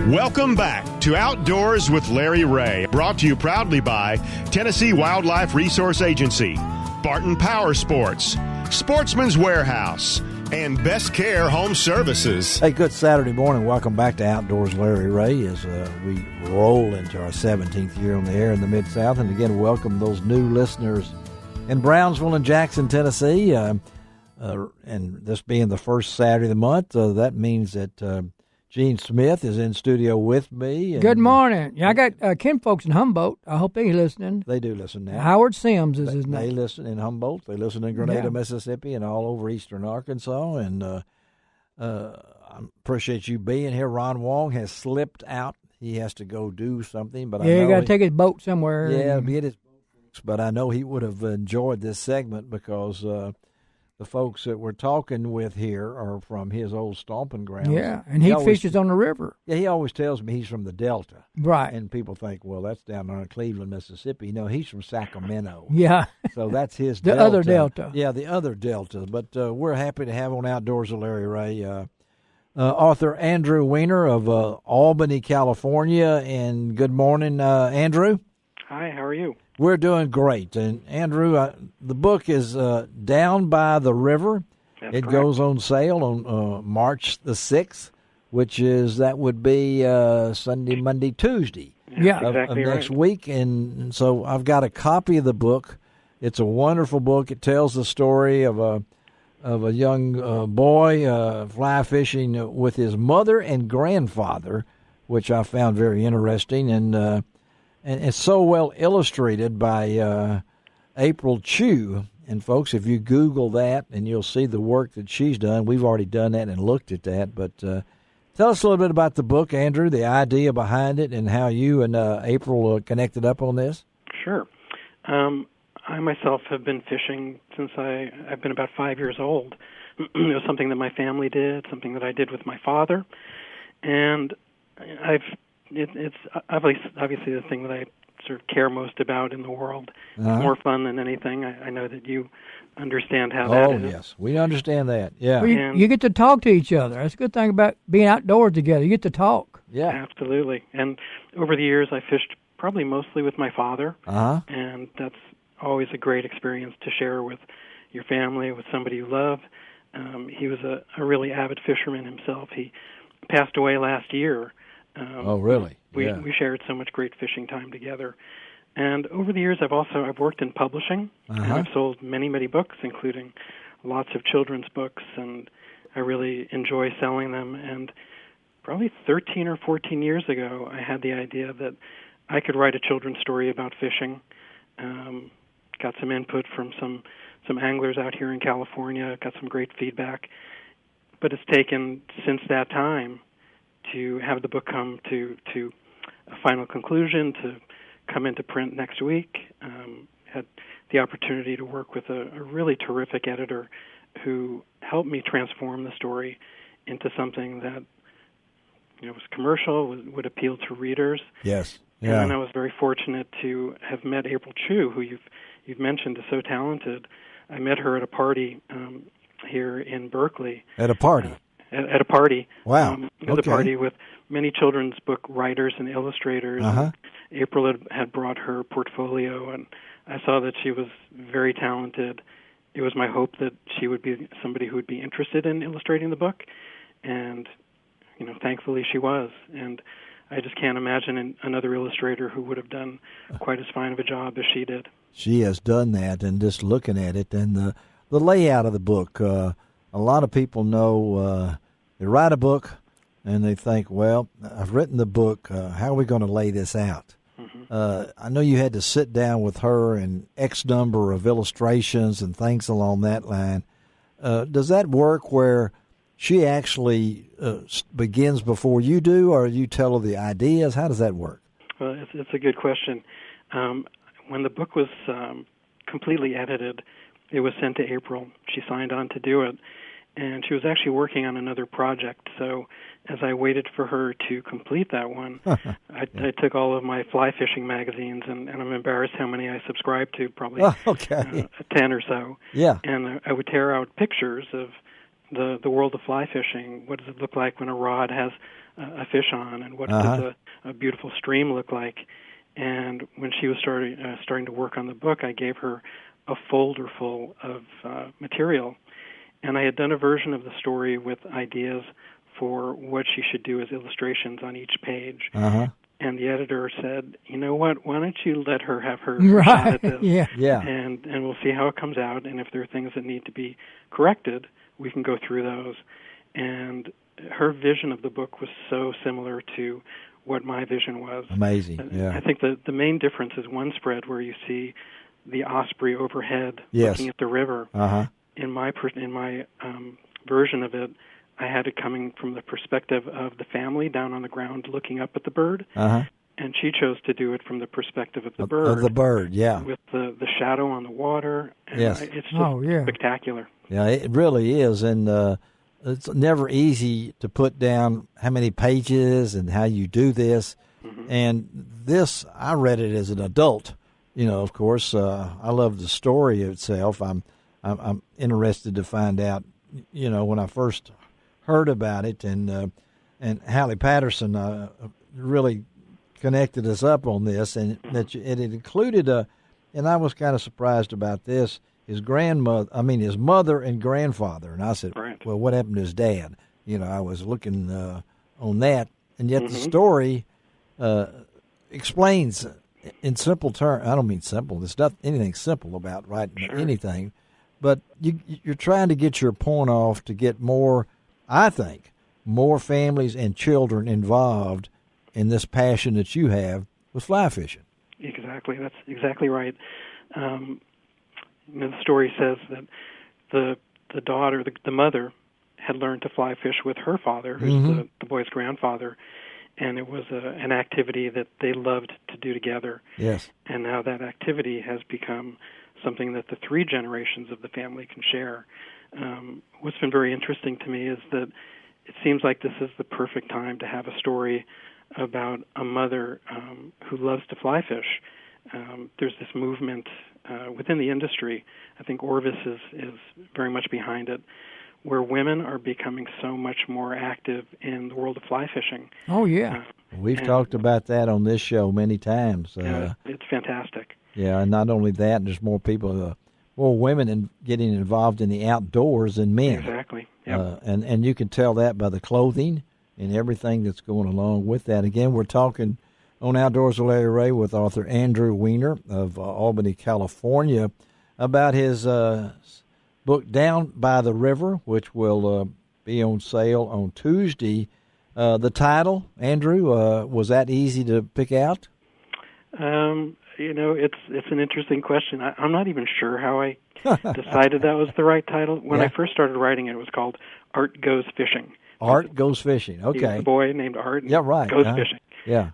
Welcome back to Outdoors with Larry Ray, brought to you proudly by Tennessee Wildlife Resource Agency, Barton Power Sports, Sportsman's Warehouse, and Best Care Home Services. Hey, good Saturday morning. Welcome back to Outdoors Larry Ray as we roll into our 17th year on the air in the Mid-South. And again, welcome those new listeners in Brownsville and Jackson, Tennessee. And this being the first Saturday of the month, that means that Gene Smith is in studio with me. Good morning. Yeah, I got Ken folks in Humboldt. I hope they're listening. They do listen now. Howard Sims is his name. They listen in Humboldt. They listen in Grenada, Mississippi, and all over eastern Arkansas. And I appreciate you being here. Ron Wong has slipped out. He has to go do something. But I know he got to take his boat somewhere. Yeah, get his boat. But I know he would have enjoyed this segment because the folks that we're talking with here are from his old stomping grounds. Yeah, and he fishes on the river. Yeah, he always tells me he's from the Delta. Right. And people think, well, that's down in Cleveland, Mississippi. No, he's from Sacramento. Yeah. So that's his the Delta. Other Delta. Yeah, the other Delta. But we're happy to have on Outdoors with Larry Ray author Andrew Weiner of Albany, California. And good morning, Andrew. Hi, how are you? We're doing great. And, Andrew, the book is Down by the River. That's it correct. goes on sale on March the 6th, that would be Sunday, Monday, Tuesday Yeah, of exactly next right. week. And so I've got a copy of the book. It's a wonderful book. It tells the story of a young boy fly fishing with his mother and grandfather, which I found very interesting. And it's so well illustrated by April Chu. And, folks, if you Google that, and you'll see the work that she's done. We've already done that and looked at that. But tell us a little bit about the book, Andrew, the idea behind it, and how you and April connected up on this. Sure. I myself have been fishing since I've been about 5 years old. It was something that my family did, something that I did with my father. And it's obviously the thing that I sort of care most about in the world. It's more fun than anything. I know that you understand how that is. Oh, yes. We understand that. Yeah. Well, you get to talk to each other. That's a good thing about being outdoors together. You get to talk. Yeah. Absolutely. And over the years, I fished probably mostly with my father. And that's always a great experience to share with your family, with somebody you love. He was a really avid fisherman himself. He passed away last year. Oh, really? We shared so much great fishing time together. And over the years, I've worked in publishing. And I've sold many, many books, including lots of children's books, and I really enjoy selling them. And probably 13 or 14 years ago, I had the idea that I could write a children's story about fishing. Got some input from some anglers out here in California, got some great feedback. But it's taken since that time to have the book come to a final conclusion, to come into print next week. Had the opportunity to work with a really terrific editor who helped me transform the story into something that was commercial, would appeal to readers. Yes. Yeah. And I was very fortunate to have met April Chu, who you've mentioned is so talented. I met her at a party here in Berkeley. At a party? At a party. Wow. At a party with many children's book writers and illustrators. And April had brought her portfolio, and I saw that she was very talented. It was my hope that she would be somebody who would be interested in illustrating the book, and thankfully she was. And I just can't imagine another illustrator who would have done quite as fine of a job as she did. She has done that, and just looking at it, and the layout of the book, a lot of people know they write a book, and they think, well, I've written the book, how are we going to lay this out? I know you had to sit down with her and X number of illustrations and things along that line. Does that work where she actually begins before you do, or you tell her the ideas? How does that work? Well, it's a good question. When the book was completely edited, it was sent to April. She signed on to do it, and she was actually working on another project. So as I waited for her to complete that one, I took all of my fly fishing magazines, and I'm embarrassed how many I subscribed to, probably 10 or so. Yeah. And I would tear out pictures of the world of fly fishing. What does it look like when a rod has a fish on, and what does a beautiful stream look like? And when she was starting to work on the book, I gave her a folder full of material, and I had done a version of the story with ideas for what she should do as illustrations on each page. And the editor said, "You know what? Why don't you let her have her shot at this? Yeah. And we'll see how it comes out. And if there are things that need to be corrected, we can go through those." And her vision of the book was so similar to what my vision was. Amazing. Yeah. I think the main difference is one spread where you see the osprey overhead looking at the river. In my version of it, I had it coming from the perspective of the family down on the ground looking up at the bird. And she chose to do it from the perspective of the bird. Of the bird, yeah. With the shadow on the water. And yes. It's just spectacular. Yeah, it really is. And it's never easy to put down how many pages and how you do this. And this, I read it as an adult. You know, of course, I love the story itself. I'm interested to find out, you know, when I first heard about it, and Hallie Patterson really connected us up on this, and that it included and I was kind of surprised about this, his mother and grandfather, and I said, well, what happened to his dad? You know, I was looking on that, and yet the story explains in simple terms. I don't mean simple. There's not anything simple about writing anything, but you're trying to get your point off to get more, I think, more families and children involved in this passion that you have with fly fishing. Exactly. That's exactly right. The story says that the daughter, the mother, had learned to fly fish with her father, who's the boy's grandfather, and it was an activity that they loved to do together. Yes. And now that activity has become something that the three generations of the family can share. What's been very interesting to me is that it seems like this is the perfect time to have a story about a mother who loves to fly fish. There's this movement within the industry. I think Orvis is very much behind it, where women are becoming so much more active in the world of fly fishing. Oh, yeah. We've talked about that on this show many times. It's fantastic. Yeah, and not only that, there's more people, more women getting involved in the outdoors than men. Exactly. Yep. And you can tell that by the clothing and everything that's going along with that. Again, we're talking on Outdoors with Larry Ray with author Andrew Weiner of Albany, California, about his book Down by the River, which will be on sale on Tuesday. The title, Andrew, was that easy to pick out? You know, it's an interesting question. I'm not even sure how I decided that was the right title. When I first started writing it, it was called Art Goes Fishing. Art Goes Fishing, okay. He was a boy named Art and goes fishing. Yeah.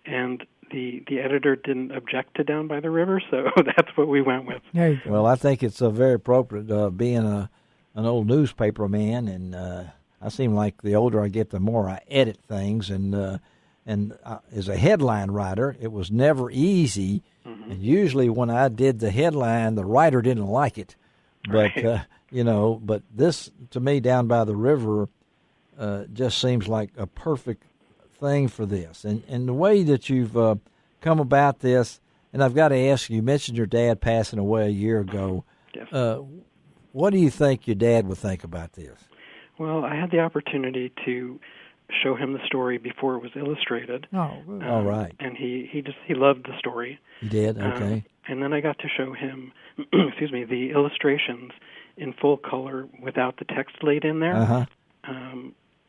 And the editor didn't object to Down by the River, so that's what we went with. Well, I think it's very appropriate, being an old newspaper man, and I seem like the older I get, the more I edit things, and as a headline writer, it was never easy, and usually when I did the headline, the writer didn't like it, but but this, to me, Down by the River, just seems like a perfect thing for this, and the way that you've come about this. And I've got to ask you mentioned your dad passing away a year ago. Yes. What do you think your dad would think about this? Well, I had the opportunity to show him the story before it was illustrated. Oh, good. All right. And he loved the story. He did. Okay. And then I got to show him, the illustrations in full color without the text laid in there.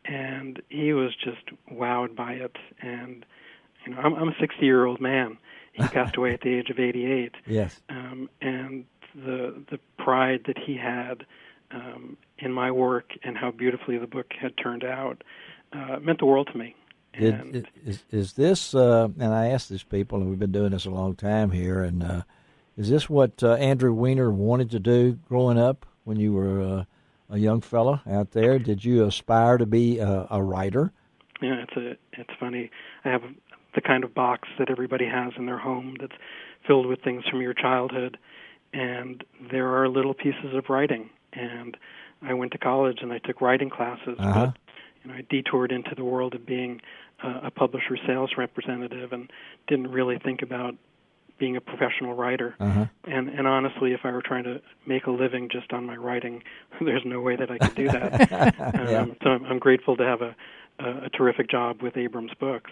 And he was just wowed by it. And I'm a 60-year-old man. He passed away at the age of 88. Yes. And the pride that he had in my work and how beautifully the book had turned out meant the world to me. Is this, and I ask these people, and we've been doing this a long time here, and is this what Andrew Weiner wanted to do growing up when you were a young fella out there? Did you aspire to be a writer? Yeah, it's funny. I have the kind of box that everybody has in their home that's filled with things from your childhood, and there are little pieces of writing. And I went to college and I took writing classes, but I detoured into the world of being a publisher sales representative and didn't really think about being a professional writer. And honestly, if I were trying to make a living just on my writing, there's no way that I could do that. So I'm grateful to have a terrific job with Abrams Books.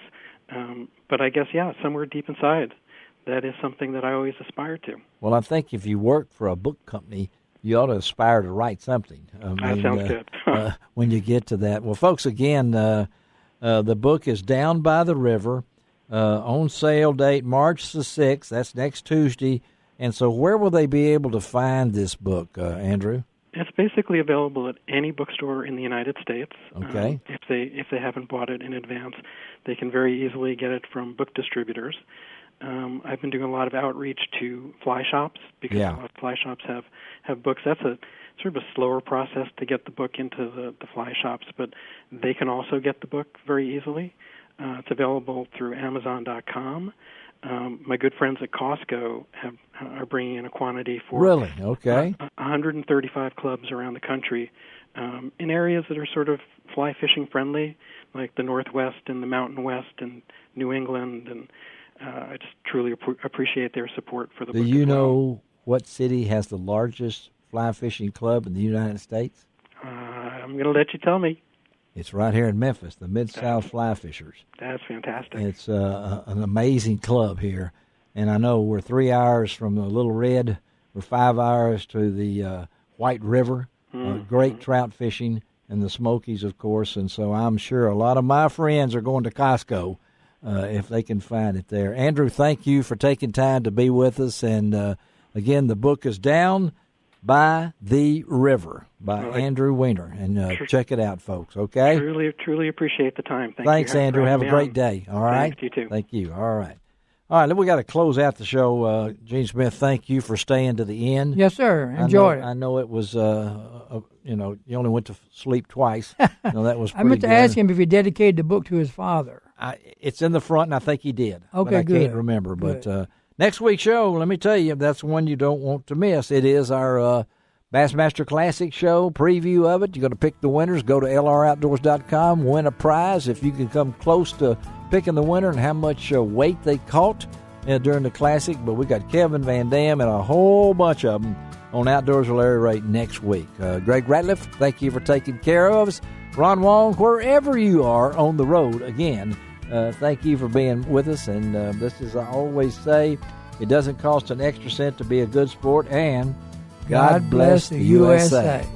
But I guess, somewhere deep inside, that is something that I always aspire to. Well, I think if you work for a book company, you ought to aspire to write something. That sounds good. When you get to that. Well, folks, again, the book is Down by the River, on sale date March the 6th. That's next Tuesday. And so where will they be able to find this book, Andrew? It's basically available at any bookstore in the United States. Okay. If they haven't bought it in advance, they can very easily get it from book distributors. I've been doing a lot of outreach to fly shops because a lot of fly shops have books. That's a sort of a slower process to get the book into the fly shops, but they can also get the book very easily. It's available through Amazon.com. My good friends at Costco are bringing in a quantity for 135 clubs around the country in areas that are sort of fly fishing friendly, like the Northwest and the Mountain West and New England, and I just truly appreciate their support for the book. Do you know what city has the largest fly fishing club in the United States? I'm going to let you tell me. It's right here in Memphis, the Mid-South Fly Fishers. That's fantastic. It's an amazing club here. And I know we're 3 hours from the Little Red. We're 5 hours to the White River, great trout fishing, and the Smokies, of course. And so I'm sure a lot of my friends are going to Costco if they can find it there. Andrew, thank you for taking time to be with us. And, again, the book is Down by the River by Andrew Weiner. And check it out, folks, okay? Truly appreciate the time. Thanks, Andrew. Have a great day, all right? Thanks, you too. Thank you, all right. All right, then we got to close out the show. Gene Smith, thank you for staying to the end. Yes, sir. Enjoyed it. I know it was, you only went to sleep twice. That was pretty I meant to good. ask him if he dedicated the book to his father. It's in the front, and I think he did. Okay, but I good. Can't remember. But next week's show, let me tell you, that's one you don't want to miss. It is our Bassmaster Classic show, preview of it. You're going to pick the winners. Go to lroutdoors.com, win a prize if you can come close to picking the winner and how much weight they caught during the Classic. But we got Kevin Van Dam and a whole bunch of them on Outdoors with Larry Ray next week. Greg Ratliff, thank you for taking care of us. Ron Wong, wherever you are on the road, again, thank you for being with us. And this is, I always say, it doesn't cost an extra cent to be a good sport. And God bless the USA.